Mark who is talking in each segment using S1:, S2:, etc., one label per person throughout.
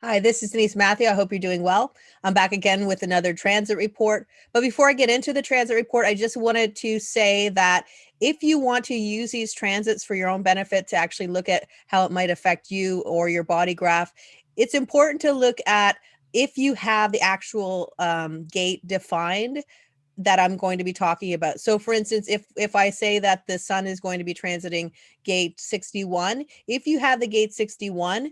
S1: Hi, this is Denise Matthew. I hope you're doing well. I'm back again with another transit report. But before I get into the transit report, I just wanted to say that if you want to use these transits for your own benefit to actually look at how it might affect you or your body graph, it's important to look at if you have the actual gate defined that I'm going to be talking about. So for instance, if I say that the sun is going to be transiting gate 61, if you have the gate 61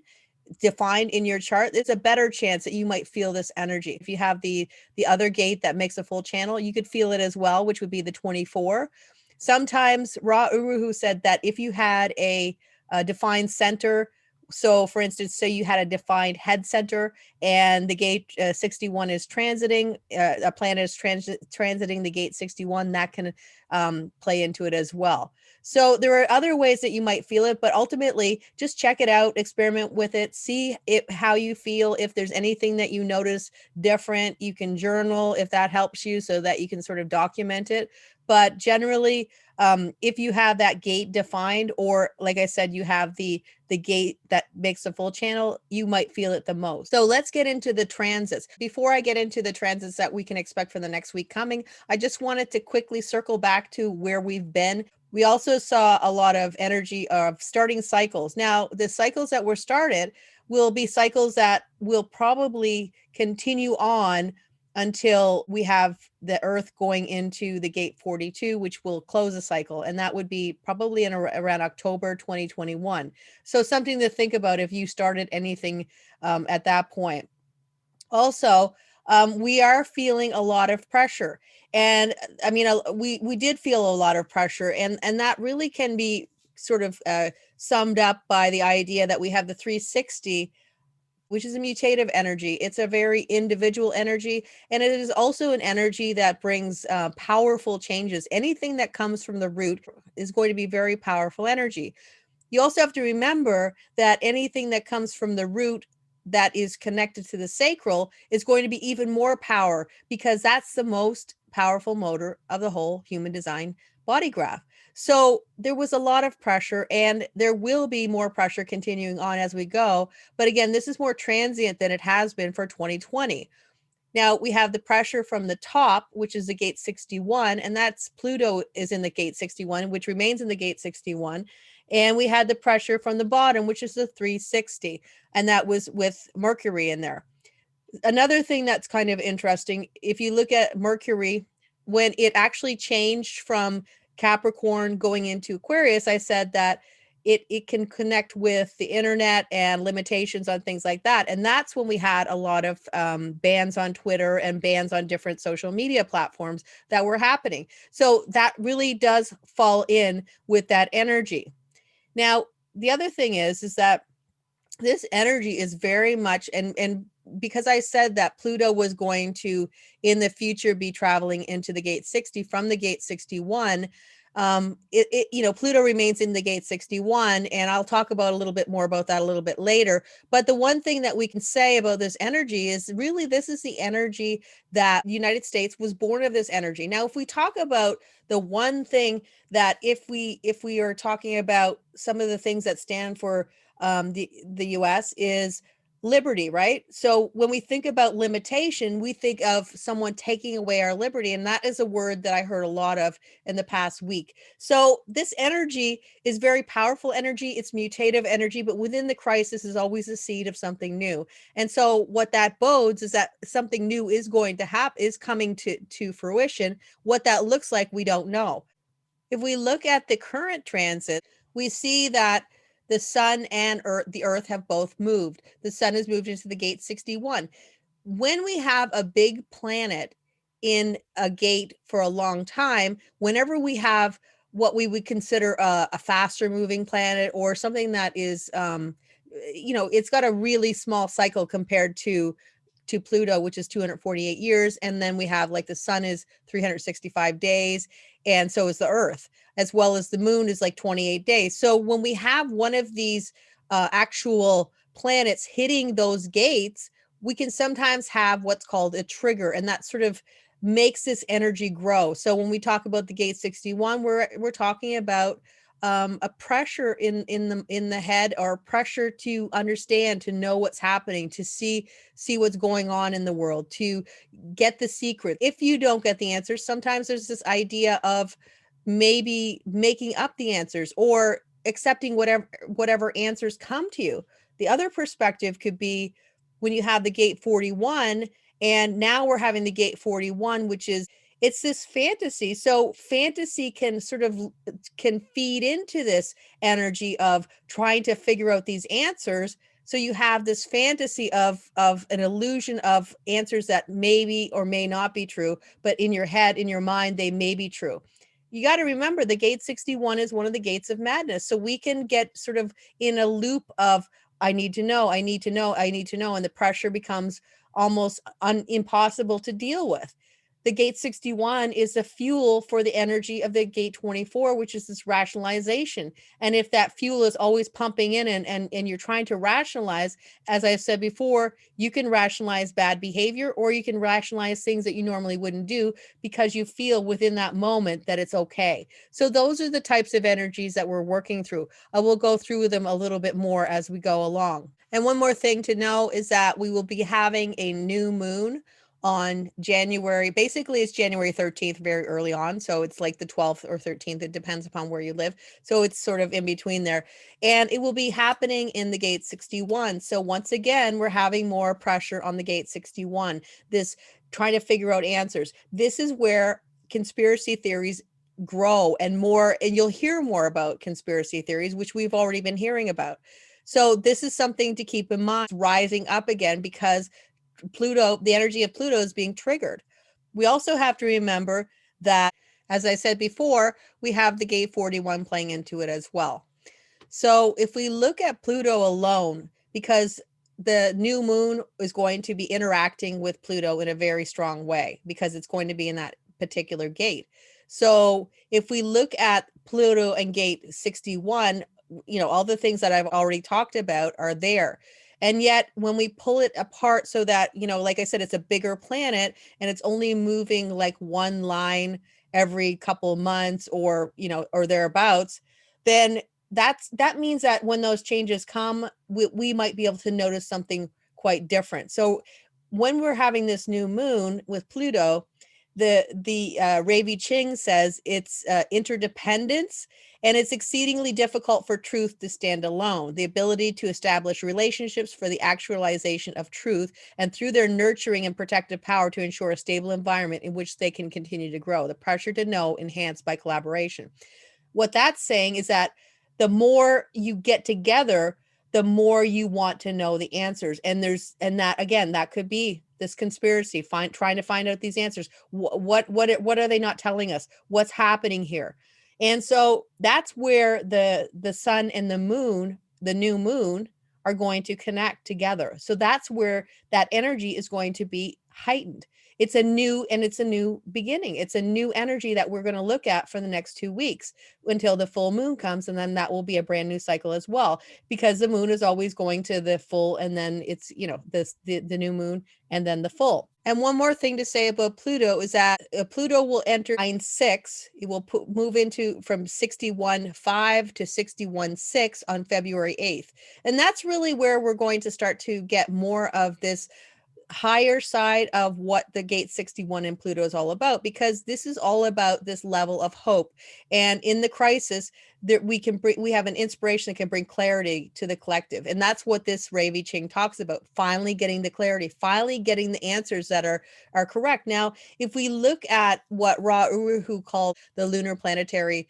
S1: defined in your chart, there's a better chance that you might feel this energy. If you have the other gate that makes a full channel, you could feel it as well, which would be the 24. Sometimes Ra Uruhu said that if you had a defined center, so for instance, say you had a defined head center and the gate 61 is transiting, a planet is transiting the gate 61, that can play into it as well. So there are other ways that you might feel it, but ultimately just check it out, experiment with it, see how you feel. If there's anything that you notice different, you can journal if that helps you so that you can sort of document it. But generally, if you have that gate defined, or like I said, you have the gate that makes a full channel, you might feel it the most. So let's get into the transits. Before I get into the transits that we can expect for the next week coming, I just wanted to quickly circle back to where we've been. We also saw a lot of energy of starting cycles. Now, the cycles that were started will be cycles that will probably continue on until we have the Earth going into the gate 42, which will close a cycle. And that would be probably in around October 2021. So something to think about if you started anything at that point. Also, we are feeling a lot of pressure. And I mean, we did feel a lot of pressure, and that really can be sort of summed up by the idea that we have the 360, which is a mutative energy. It's a very individual energy, and it is also an energy that brings powerful changes. Anything that comes from the root is going to be very powerful energy. You also have to remember that anything that comes from the root that is connected to the sacral is going to be even more power, because that's the most powerful motor of the whole human design body graph. So there was a lot of pressure, and there will be more pressure continuing on as we go. But again, this is more transient than it has been for 2020. Now we have the pressure from the top, which is the gate 61, and that's Pluto is in the gate 61, which remains in the gate 61. And we had the pressure from the bottom, which is the 360, and that was with Mercury in there. Another thing that's kind of interesting, if you look at Mercury, when it actually changed from Capricorn going into Aquarius, I said that it can connect with the internet and limitations on things like that. And that's when we had a lot of bans on Twitter and bans on different social media platforms that were happening. So that really does fall in with that energy. Now, the other thing is that this energy is very much, and because I said that Pluto was going to in the future be traveling into the gate 60 from the gate 61, Pluto remains in the gate 61, and I'll talk about a little bit more about that a little bit later. But the one thing that we can say about this energy is really this is the energy that the United States was born of, this energy. Now, if we talk about the one thing that if we are talking about some of the things that stand for the US is liberty, right? So when we think about limitation, we think of someone taking away our liberty, and that is a word that I heard a lot of in the past week. So this energy is very powerful energy. It's mutative energy, but within the crisis is always a seed of something new. And so what that bodes is that something new is going to happen, is coming to fruition. What that looks like, we don't know. If we look at the current transit, we see that the sun and the earth have both moved. The sun has moved into the gate 61. When we have a big planet in a gate for a long time, whenever we have what we would consider a faster moving planet, or something that is, it's got a really small cycle compared to Pluto, which is 248 years. And then we have, like, the sun is 365 days. And so is the earth, as well as the moon is like 28 days. So when we have one of these actual planets hitting those gates, we can sometimes have what's called a trigger, and that sort of makes this energy grow. So when we talk about the gate 61, we're talking about a pressure in the head, or pressure to understand, to know what's happening, to see what's going on in the world, to get the secret. If you don't get the answers, sometimes there's this idea of maybe making up the answers or accepting whatever answers come to you. The other perspective could be when you have the gate 41, and now we're having the gate 41, which is, it's this fantasy. So fantasy can sort of can feed into this energy of trying to figure out these answers. So you have this fantasy of an illusion of answers that maybe or may not be true, but in your head, in your mind, they may be true. You got to remember the gate 61 is one of the gates of madness. So we can get sort of in a loop of, I need to know, I need to know, I need to know. And the pressure becomes almost impossible to deal with. The gate 61 is the fuel for the energy of the gate 24, which is this rationalization. And if that fuel is always pumping in and you're trying to rationalize, as I said before, you can rationalize bad behavior, or you can rationalize things that you normally wouldn't do because you feel within that moment that it's okay. So those are the types of energies that we're working through. I will go through them a little bit more as we go along. And one more thing to know is that we will be having a new moon on January. Basically, it's January 13th, very early on. So it's like the 12th or 13th. It depends upon where you live. So it's sort of in between there. And it will be happening in the gate 61. So once again, we're having more pressure on the gate 61, this trying to figure out answers. This is where conspiracy theories grow and more, and you'll hear more about conspiracy theories, which we've already been hearing about. So this is something to keep in mind, rising up again, because Pluto, the energy of Pluto is being triggered. We also have to remember that, as I said before, we have the gate 41 playing into it as well. So if we look at Pluto alone, because the new moon is going to be interacting with Pluto in a very strong way, because it's going to be in that particular gate. So if we look at Pluto and gate 61, all the things that I've already talked about are there. And yet when we pull it apart so that, like I said, it's a bigger planet and it's only moving like one line every couple of months, or thereabouts, then that means that when those changes come, we might be able to notice something quite different. So when we're having this new moon with Pluto, the Ravi Ching says it's interdependence, and it's exceedingly difficult for truth to stand alone. The ability to establish relationships for the actualization of truth, and through their nurturing and protective power to ensure a stable environment in which they can continue to grow. The pressure to know enhanced by collaboration. What that's saying is that the more you get together, the more you want to know the answers. And that again, that could be this conspiracy, trying to find out these answers. What are they not telling us? What's happening here? And so that's where the sun and the moon, the new moon, are going to connect together. So that's where that energy is going to be heightened. It's a new beginning. It's a new energy that we're going to look at for the next 2 weeks until the full moon comes. And then that will be a brand new cycle as well, because the moon is always going to the full, and then it's, the new moon and then the full. And one more thing to say about Pluto is that Pluto will enter line 6. It will move into from 61.5 to 61.6 on February 8th. And that's really where we're going to start to get more of this higher side of what the gate 61 in Pluto is all about, because this is all about this level of hope. And in the crisis, that we have an inspiration that can bring clarity to the collective. And that's what this Ravi Ching talks about, finally getting the clarity, finally getting the answers that are correct. Now, if we look at what Ra Uru called the lunar planetary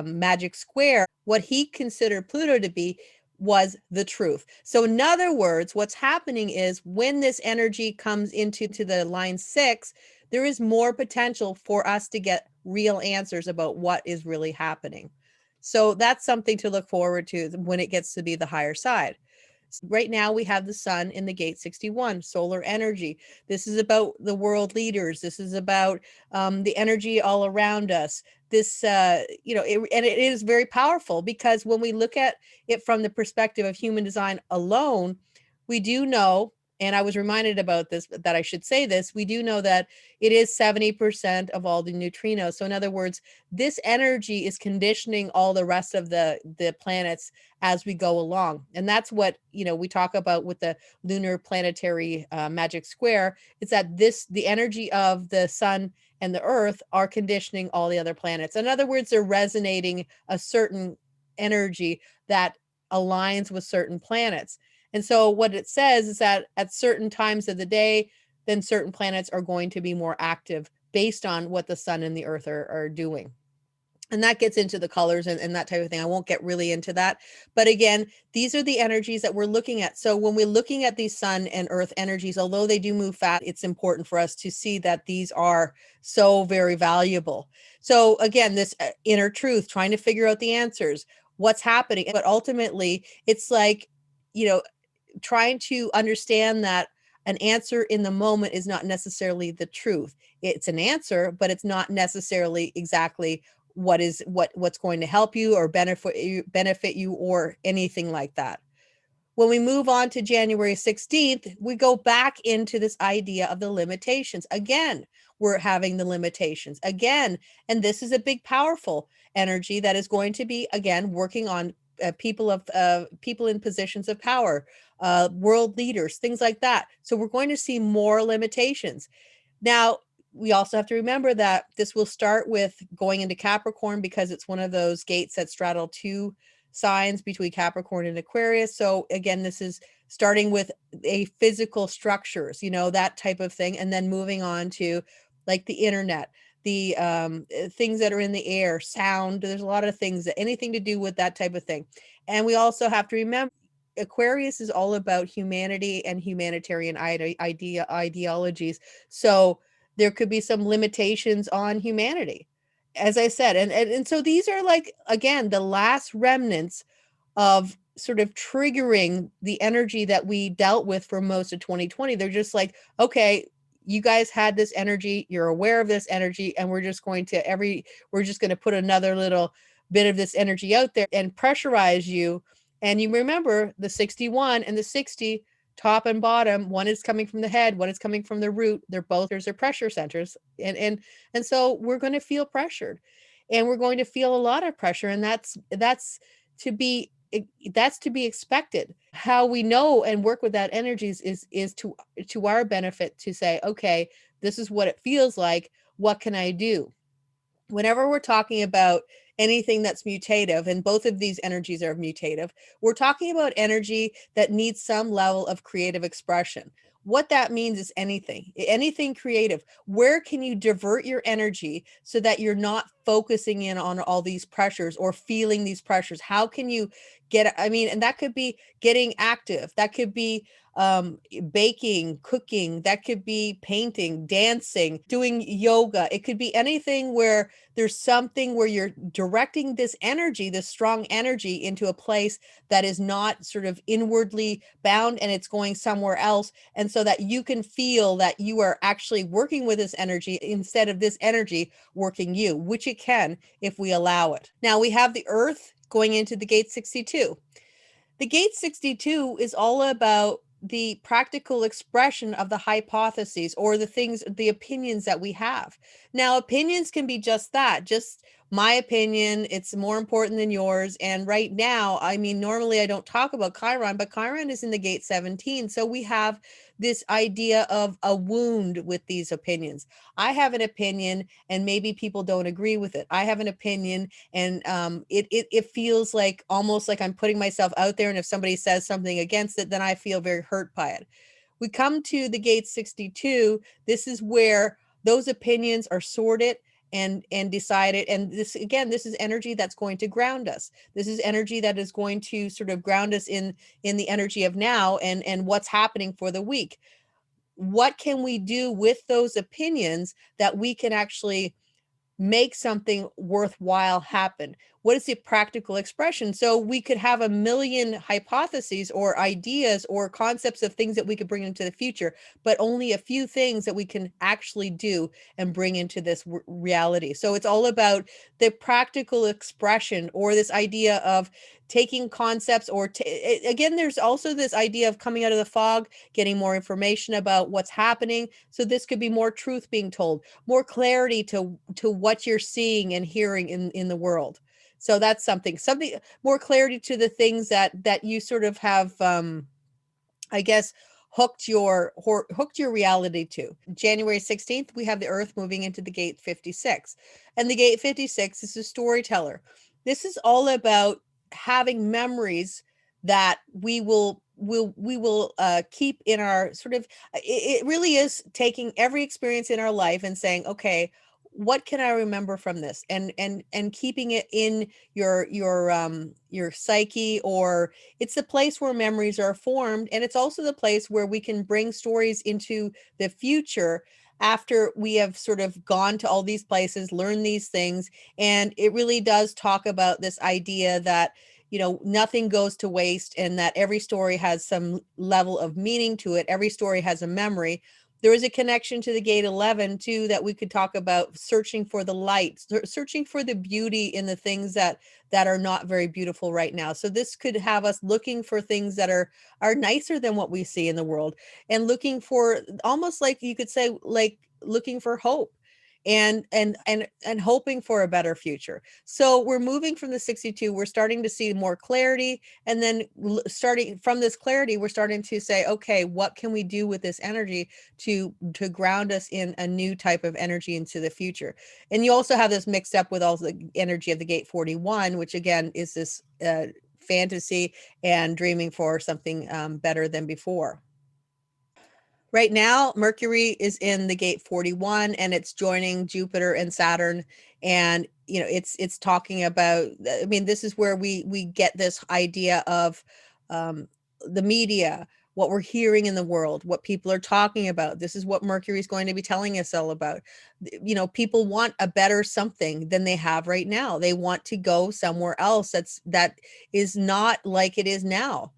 S1: magic square, what he considered Pluto to be was the truth. So in other words, what's happening is when this energy comes into the line 6, there is more potential for us to get real answers about what is really happening. So that's something to look forward to when it gets to be the higher side. Right now we have the sun in the gate 61, solar energy. This is about the world leaders. This is about the energy all around us. This, and it is very powerful, because when we look at it from the perspective of human design alone, we do know And I was reminded about this, that I should say this. We do know that it is 70% of all the neutrinos. So in other words, this energy is conditioning all the rest of the planets as we go along. And that's what, we talk about with the lunar planetary magic square. It's that the energy of the sun and the earth are conditioning all the other planets. In other words, they're resonating a certain energy that aligns with certain planets. And so what it says is that at certain times of the day, then certain planets are going to be more active based on what the sun and the earth are doing. And that gets into the colors and that type of thing. I won't get really into that. But again, these are the energies that we're looking at. So when we're looking at these sun and earth energies, although they do move fast, it's important for us to see that these are so very valuable. So again, this inner truth, trying to figure out the answers, what's happening. But ultimately, it's like, trying to understand that an answer in the moment is not necessarily the truth. It's an answer, but it's not necessarily exactly what's going to help you or benefit you or anything like that. When we move on to January 16th, we go back into this idea of the limitations. Again, we're having the limitations again. And this is a big, powerful energy that is going to be, again, working on people in positions of power, world leaders, things like that. So we're going to see more limitations. Now, we also have to remember that this will start with going into Capricorn because it's one of those gates that straddle two signs between Capricorn and Aquarius. So again, this is starting with a physical structures, that type of thing, and then moving on to like the internet, the things that are in the air, sound. There's a lot of things, that anything to do with that type of thing. And we also have to remember Aquarius is all about humanity and humanitarian ideologies. So there could be some limitations on humanity, as I said. And so these are like, again, the last remnants of sort of triggering the energy that we dealt with for most of 2020. They're just like, okay, you guys had this energy, you're aware of this energy, and we're just going to put another little bit of this energy out there and pressurize you. And you remember the 61 and the 60, top and bottom, one is coming from the head, one is coming from the root. They're both, there's their pressure centers. And so we're going to feel pressured, and we're going to feel a lot of pressure. And to be that's to be expected. How we know and work with that energies is to our benefit, to say, okay, this is what it feels like. What can I do? Whenever we're talking about anything that's mutative, and both of these energies are mutative, we're talking about energy that needs some level of creative expression. What that means is anything creative. Where can you divert your energy so that you're not focusing in on all these pressures or feeling these pressures? How can you and that could be getting active. That could be baking, cooking, that could be painting, dancing, doing yoga. It could be anything where there's something where you're directing this energy, this strong energy, into a place that is not sort of inwardly bound, and it's going somewhere else. And so that you can feel that you are actually working with this energy instead of this energy working you, which it can if we allow it. Now we have the earth going into the gate 62. The gate 62 is all about the practical expression of the hypotheses or the opinions that we have. Now, opinions can be just that, just my opinion. It's more important than yours. And right now, normally I don't talk about Chiron, but Chiron is in the gate 17. So we have this idea of a wound with these opinions. I have an opinion and maybe people don't agree with it. I have an opinion and it feels like almost like I'm putting myself out there. And if somebody says something against it, then I feel very hurt by it. We come to the gate 62. This is where those opinions are sorted and decided. And this is energy that's going to ground us. This is energy that is going to sort of ground us in the energy of now and what's happening for the week. What can we do with those opinions that we can actually make something worthwhile happen? what is the practical expression? So we could have a million hypotheses or ideas or concepts of things that we could bring into the future, but only a few things that we can actually do and bring into this reality. So it's all about the practical expression, or this idea of taking concepts, or again, there's also this idea of coming out of the fog, getting more information about what's happening. So this could be more truth being told, more clarity to what you're seeing and hearing in the world. So that's something more clarity to the things that you sort of have, I guess, hooked your reality to. January 16th, we have the Earth moving into the gate 56. And the gate 56 is a storyteller. This is all about having memories that we will keep in our sort of, it really is taking every experience in our life and saying, okay, what can I remember from this, and keeping it in your psyche, or it's the place where memories are formed, and it's also the place where we can bring stories into the future after we have sort of gone to all these places, learned these things. And it really does talk about this idea that, nothing goes to waste, and that every story has some level of meaning to it. Every story has a memory. There is a connection to the gate 11 too, that we could talk about, searching for the light, searching for the beauty in the things that are not very beautiful right now. So this could have us looking for things that are nicer than what we see in the world, and looking for, almost like you could say, like looking for hope, and hoping for a better future. So we're moving from the 62, we're starting to see more clarity, and then starting from this clarity, we're starting to say, okay, what can we do with this energy to ground us in a new type of energy into the future? And you also have this mixed up with all the energy of the gate 41, which again is this fantasy and dreaming for something better than before. Right now, Mercury is in the gate 41, and it's joining Jupiter and Saturn. And it's talking about, I mean, this is where we get this idea of um, the media, what we're hearing in the world, what people are talking about. This is what Mercury is going to be telling us all about. People want a better something than they have right now. They want to go somewhere else that is not like it is now.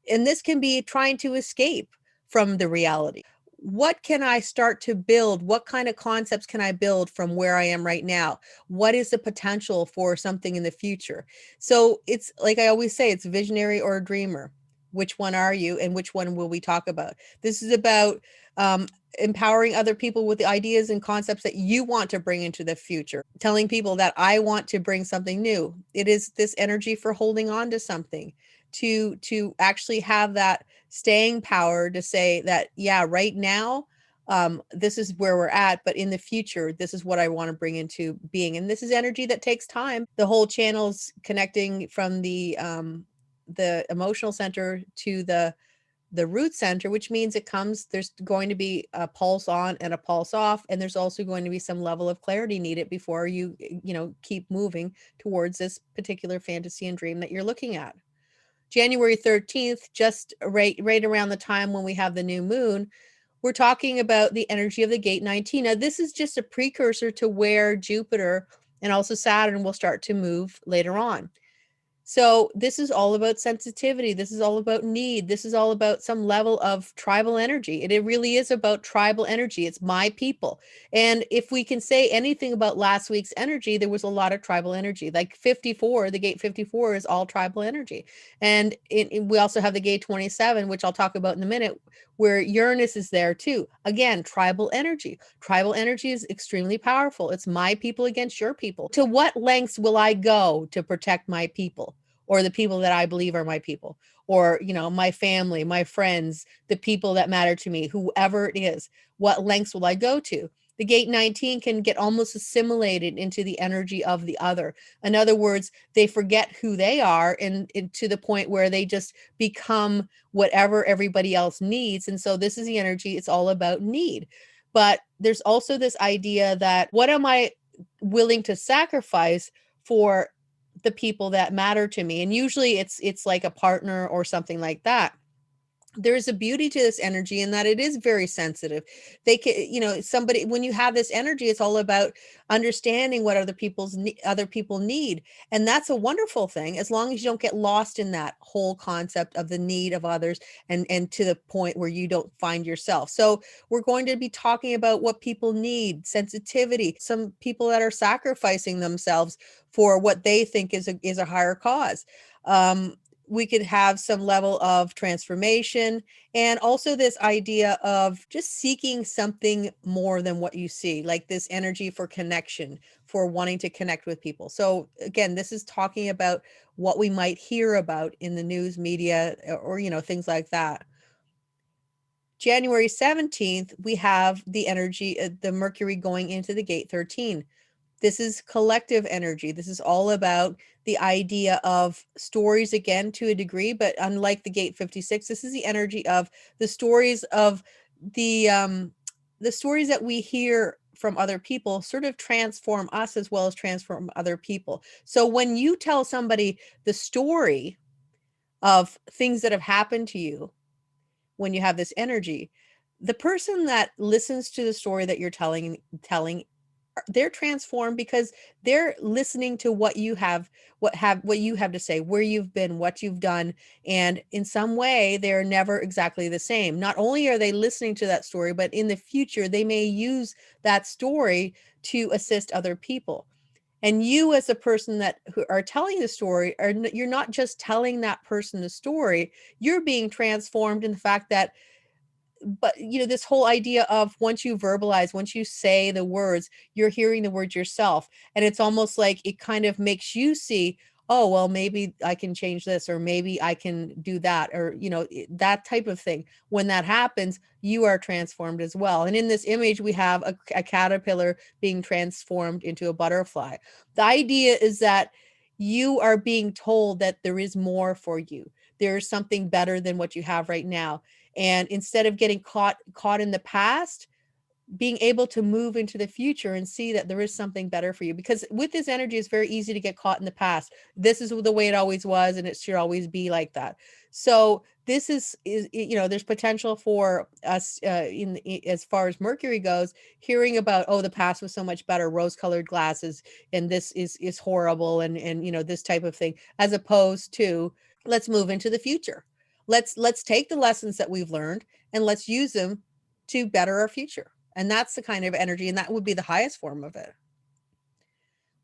S1: And this can be trying to escape from the reality. What can I start to build? What kind of concepts can I build from where I am right now? What is the potential for something in the future? So it's like I always say, it's visionary or a dreamer. Which one are you, and which one will we talk about? This is about um, empowering other people with the ideas and concepts that you want to bring into the future, telling people that I want to bring something new. It is this energy for holding on to something, to actually have that staying power to say that, yeah, right now, this is where we're at, but in the future, this is what I want to bring into being. And this is energy that takes time. The whole channel's connecting from the emotional center to the root center, which means there's going to be a pulse on and a pulse off. And there's also going to be some level of clarity needed before you keep moving towards this particular fantasy and dream that you're looking at. January 13th, just right around the time when we have the new moon, we're talking about the energy of the gate 19. Now, this is just a precursor to where Jupiter and also Saturn will start to move later on. So this is all about sensitivity. This is all about need. This is all about some level of tribal energy. It really is about tribal energy. It's my people. And if we can say anything about last week's energy, there was a lot of tribal energy. Like 54, the gate 54 is all tribal energy. And we also have the gate 27, which I'll talk about in a minute, where Uranus is there too. Again, tribal energy. Tribal energy is extremely powerful. It's my people against your people. To what lengths will I go to protect my people, or the people that I believe are my people, or my family, my friends, the people that matter to me, whoever it is? What lengths will I go to? The gate 19 can get almost assimilated into the energy of the other. In other words, they forget who they are, and to the point where they just become whatever everybody else needs. And so this is the energy. It's all about need. But there's also this idea that, what am I willing to sacrifice for the people that matter to me? And usually it's like a partner or something like that. there is a beauty to this energy in that it is very sensitive. They can, somebody, when you have this energy, it's all about understanding what other people need. And that's a wonderful thing, as long as you don't get lost in that whole concept of the need of others, and to the point where you don't find yourself. So we're going to be talking about what people need, sensitivity, some people that are sacrificing themselves for what they think is a higher cause. We could have some level of transformation, and also this idea of just seeking something more than what you see, like this energy for connection, for wanting to connect with people. So again, this is talking about what we might hear about in the news media, or things like that. January 17th, we have the energy, the Mercury going into the gate 13. This is collective energy. This is all about the idea of stories, again, to a degree, but unlike the gate 56, this is the energy of the stories of the stories that we hear from other people sort of transform us as well as transform other people. So when you tell somebody the story of things that have happened to you, when you have this energy, the person that listens to the story that you're telling, they're transformed because they're listening to what you have to say, where you've been, what you've done, and in some way they're never exactly the same. Not only are they listening to that story, but in the future they may use that story to assist other people. And you, as a person that who are telling the story, you're not just telling that person the story, you're being transformed in the fact that, but this whole idea of once you verbalize, once you say the words, you're hearing the words yourself, and it's almost like it kind of makes you see, oh well, maybe I can change this, or maybe I can do that, or that type of thing. When that happens, you are transformed as well. And in this image we have a caterpillar being transformed into a butterfly. The idea is that you are being told that there is more for you. There is something better than what you have right now, and instead of getting caught in the past, being able to move into the future and see that there is something better for you. Because with this energy, it's very easy to get caught in the past. This is the way it always was, and it should always be like that. So this is there's potential for us, as far as Mercury goes, hearing about, oh, the past was so much better, rose-colored glasses, and this is horrible, and this type of thing, as opposed to, let's move into the future. Let's take the lessons that we've learned and let's use them to better our future. And that's the kind of energy, and that would be the highest form of it.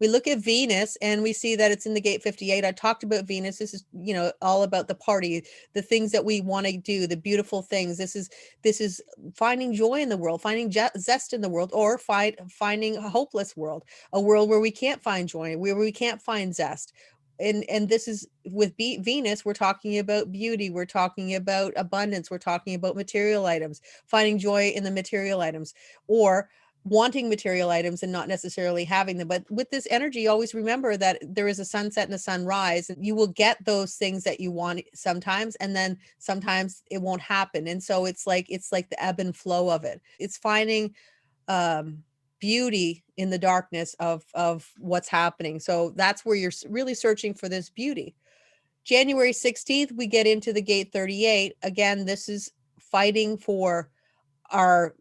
S1: We look at Venus and we see that it's in the gate 58. I talked about Venus. This is, all about the party, the things that we want to do, the beautiful things. This is finding joy in the world, finding zest in the world, or finding a hopeless world, a world where we can't find joy, where we can't find zest. And this is with Venus, we're talking about beauty, we're talking about abundance, we're talking about material items, finding joy in the material items, or wanting material items and not necessarily having them. But with this energy, always remember that there is a sunset and a sunrise, and you will get those things that you want sometimes, and then sometimes it won't happen. And so it's like the ebb and flow of it. It's finding beauty in the darkness of what's happening. So that's where you're really searching for this beauty. January 16th, we get into the gate 38. Again, this is fighting for our,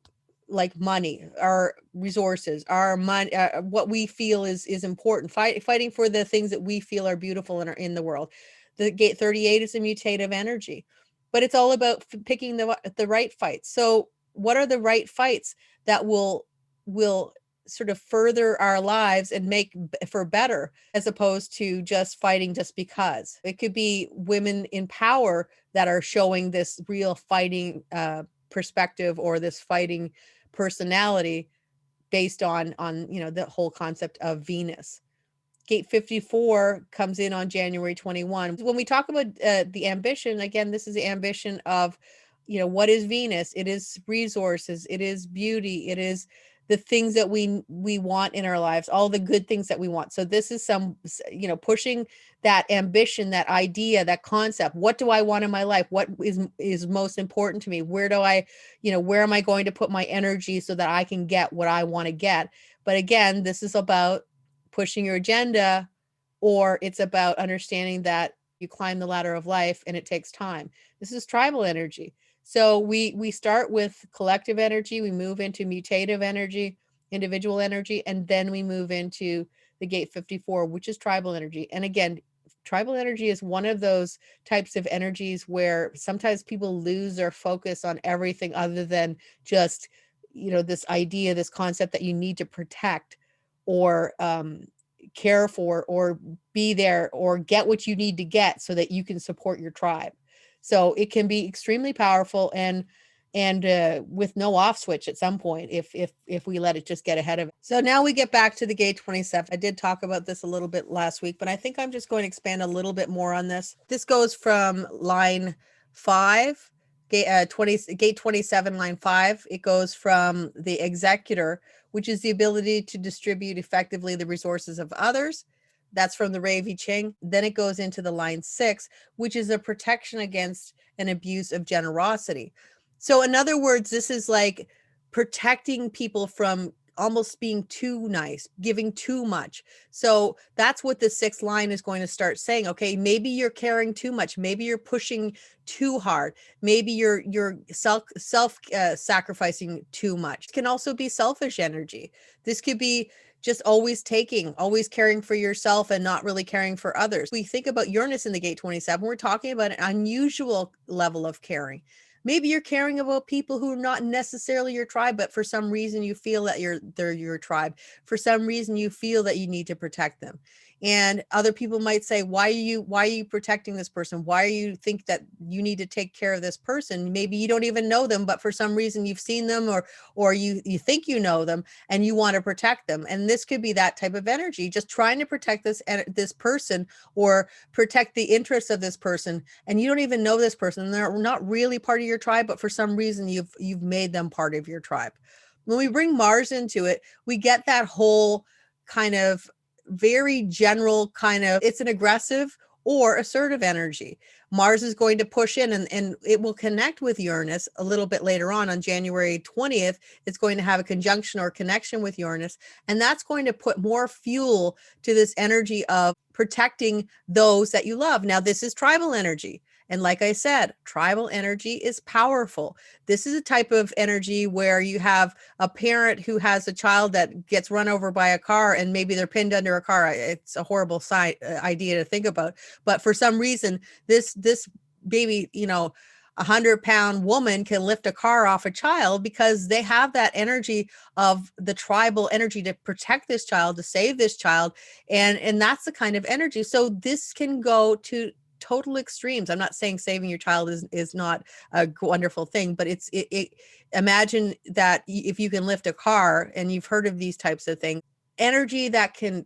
S1: like, money, our resources, our money, what we feel is important, fighting for the things that we feel are beautiful in the world. The gate 38 is a mutative energy, but it's all about picking the right fights. So what are the right fights that will sort of further our lives and make for better, as opposed to just fighting just because? It could be women in power that are showing this real fighting perspective, or this fighting personality, based on the whole concept of Venus. Gate 54 comes in on January 21. When we talk about the ambition, again, this is the ambition of, what is Venus? It is resources, it is beauty, it is the things that we want in our lives, all the good things that we want. So this is some, pushing that ambition, that idea, that concept. What do I want in my life? What is most important to me? Where do I, where am I going to put my energy so that I can get what I want to get? But again, this is about pushing your agenda, or it's about understanding that you climb the ladder of life and it takes time. This is tribal energy. So we start with collective energy, we move into mutative energy, individual energy, and then we move into the gate 54, which is tribal energy. And again, tribal energy is one of those types of energies where sometimes people lose their focus on everything other than just, this idea, this concept that you need to protect or care for or be there or get what you need to get so that you can support your tribe. So it can be extremely powerful and with no off switch at some point if we let it just get ahead of it. So now we get back to the gate 27. I did talk about this a little bit last week, but I think I'm just going to expand a little bit more on this. This goes from line 5, gate 27, line 5. It goes from the executor, which is the ability to distribute effectively the resources of others. That's from the Ravi Ching. Then it goes into the line 6, which is a protection against an abuse of generosity. So in other words, this is like protecting people from almost being too nice, giving too much. So that's what the 6th line is going to start saying. Okay, maybe you're caring too much. Maybe you're pushing too hard. Maybe you're self sacrificing too much. It can also be selfish energy. This could be just always taking, always caring for yourself and not really caring for others. We think about Uranus in the gate 27, we're talking about an unusual level of caring. Maybe you're caring about people who are not necessarily your tribe, but for some reason you feel that they're your tribe. For some reason you feel that you need to protect them. And other people might say, why are you protecting this person? Why are you think that you need to take care of this person? Maybe you don't even know them, but for some reason you've seen them or you think you know them and you want to protect them. And this could be that type of energy, just trying to protect this person or protect the interests of this person, and you don't even know this person. They're not really part of your tribe, but for some reason you've made them part of your tribe. When we bring Mars into it, we get that whole kind of very general it's an aggressive or assertive energy. Mars is going to push in and it will connect with Uranus a little bit later on January 20th. It's going to have a conjunction or connection with Uranus, and that's going to put more fuel to this energy of protecting those that you love. Now, this is tribal energy. And like I said, tribal energy is powerful. This is a type of energy where you have a parent who has a child that gets run over by a car and maybe they're pinned under a car. It's a horrible idea to think about. But for some reason, this baby, 100-pound woman can lift a car off a child because they have that energy of the tribal energy to protect this child, to save this child. And that's the kind of energy. So this can go to total extremes. I'm not saying saving your child is not a wonderful thing, but it imagine that if you can lift a car, and you've heard of these types of things, energy that can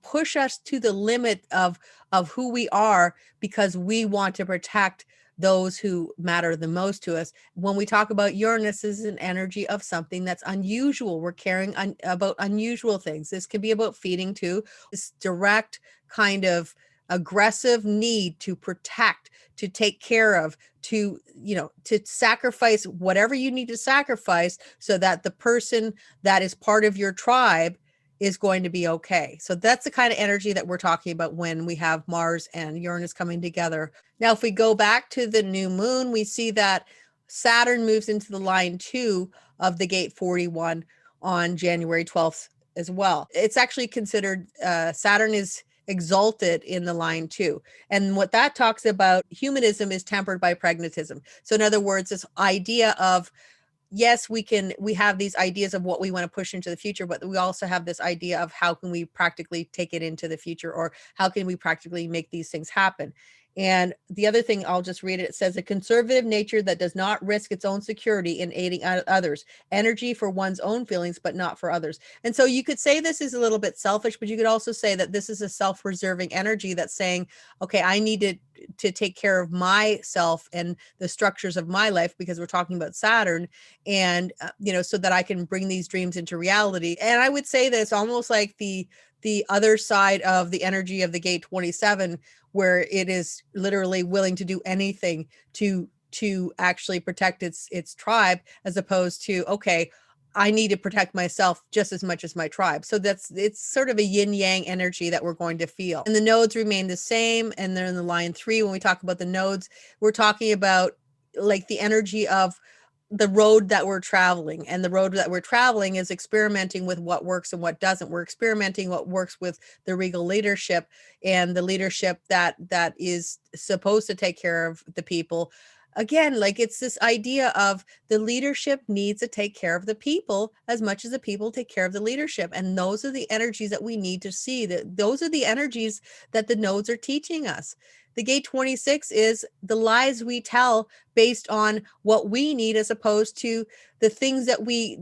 S1: push us to the limit of who we are because we want to protect those who matter the most to us. When we talk about Uranus, is an energy of something that's unusual. We're caring about unusual things. This can be about feeding too. This direct kind of aggressive need to protect, to take care of, to sacrifice whatever you need to sacrifice so that the person that is part of your tribe is going to be okay. So that's the kind of energy that we're talking about when we have Mars and Uranus coming together. Now, if we go back to the new moon, we see that Saturn moves into the line 2 of the gate 41 on January 12th as well. It's actually considered, Saturn is exalted in the line 2. And what that talks about, humanism is tempered by pragmatism. So in other words, this idea of, yes, we have these ideas of what we want to push into the future, but we also have this idea of how can we practically take it into the future, or how can we practically make these things happen. And the other thing, I'll just read it. It says, a conservative nature that does not risk its own security in aiding others, energy for one's own feelings, but not for others. And so you could say this is a little bit selfish, but you could also say that this is a self-preserving energy that's saying, okay, I need to take care of myself and the structures of my life, because we're talking about Saturn, and so that I can bring these dreams into reality. And I would say that it's almost like the other side of the energy of the gate 27, where it is literally willing to do anything to actually protect its tribe, as opposed to, okay, I need to protect myself just as much as my tribe. So it's sort of a yin yang energy that we're going to feel. And the nodes remain the same, and they're in the line 3. When we talk about the nodes, we're talking about like the energy of the road that we're traveling, and the road that we're traveling is experimenting with what works and what doesn't. We're experimenting what works with the regal leadership, and the leadership that is supposed to take care of the people. Again, like, it's this idea of the leadership needs to take care of the people as much as the people take care of the leadership. And those are the energies that we need to see. That those are the energies that the nodes are teaching us. The gate 26 is the lies we tell based on what we need, as opposed to the things that we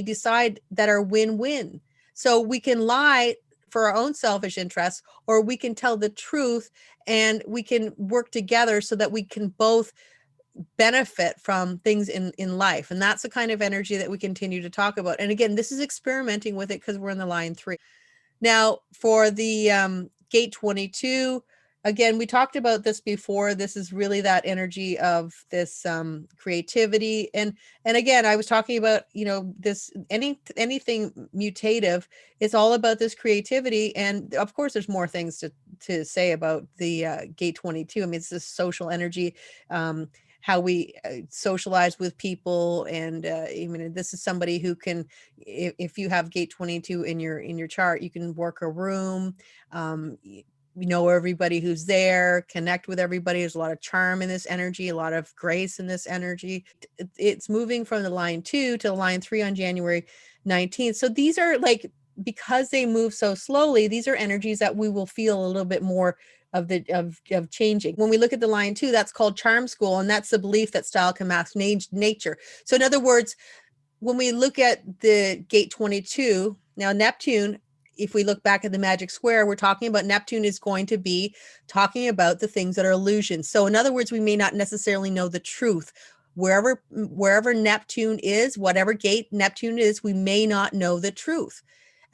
S1: decide that are win-win. So we can lie for our own selfish interests, or we can tell the truth, and we can work together so that we can both benefit from things in life. And that's the kind of energy that we continue to talk about. And again, this is experimenting with it because we're in the line 3. Now, for the gate 22, again, we talked about this before. This is really that energy of this creativity. And again, I was talking about, this anything mutative. It's all about this creativity. And of course, there's more things to say about the gate 22. I mean, it's this social energy. How we socialize with people, and even this is somebody who can, if you have gate 22 in your chart, you can work a room, know everybody who's there, connect with everybody. There's a lot of charm in this energy, a lot of grace in this energy. It's moving from the line 2 to the line 3 on January 19th. So these are like, because they move so slowly, these are energies that we will feel a little bit more of changing. When we look at the line 2, that's called charm school, and that's the belief that style can mask nature. So in other words, when we look at the gate 22, now Neptune, if we look back at the magic square, we're talking about Neptune is going to be talking about the things that are illusions. So in other words, we may not necessarily know the truth. Wherever Neptune is, whatever gate Neptune is, we may not know the truth.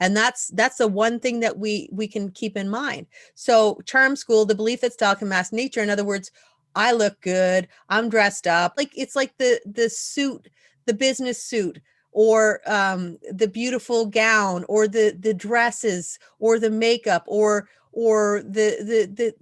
S1: And that's the one thing that we can keep in mind. So charm school, the belief that style can mask nature. In other words, I look good, I'm dressed up. Like, it's like the suit, the business suit, or the beautiful gown, or the dresses, or the makeup, or the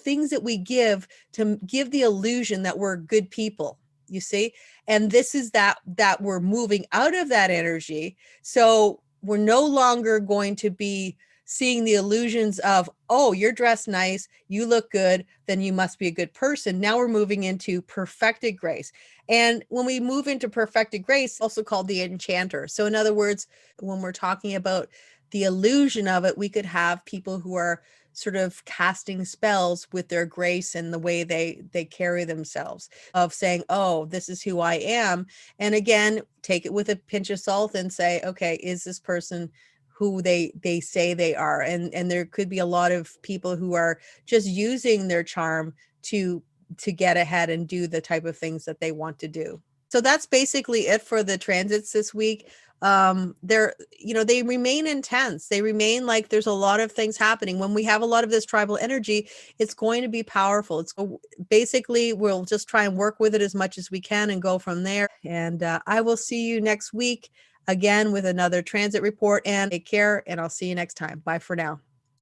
S1: things that we give to give the illusion that we're good people, you see. And this is that we're moving out of that energy. So we're no longer going to be seeing the illusions of, oh, you're dressed nice, you look good, then you must be a good person. Now we're moving into perfected grace. And when we move into perfected grace, also called the enchanter. So in other words, when we're talking about the illusion of it, we could have people who are sort of casting spells with their grace and the way they carry themselves, of saying, oh, this is who I am. And again, take it with a pinch of salt and say, okay, is this person who they say they are? And there could be a lot of people who are just using their charm to get ahead and do the type of things that they want to do. So that's basically it for the transits this week. They remain intense. They remain like there's a lot of things happening. When we have a lot of this tribal energy, it's going to be powerful. It's basically, we'll just try and work with it as much as we can and go from there. And I will see you next week again with another transit report, and take care, and I'll see you next time. Bye for now.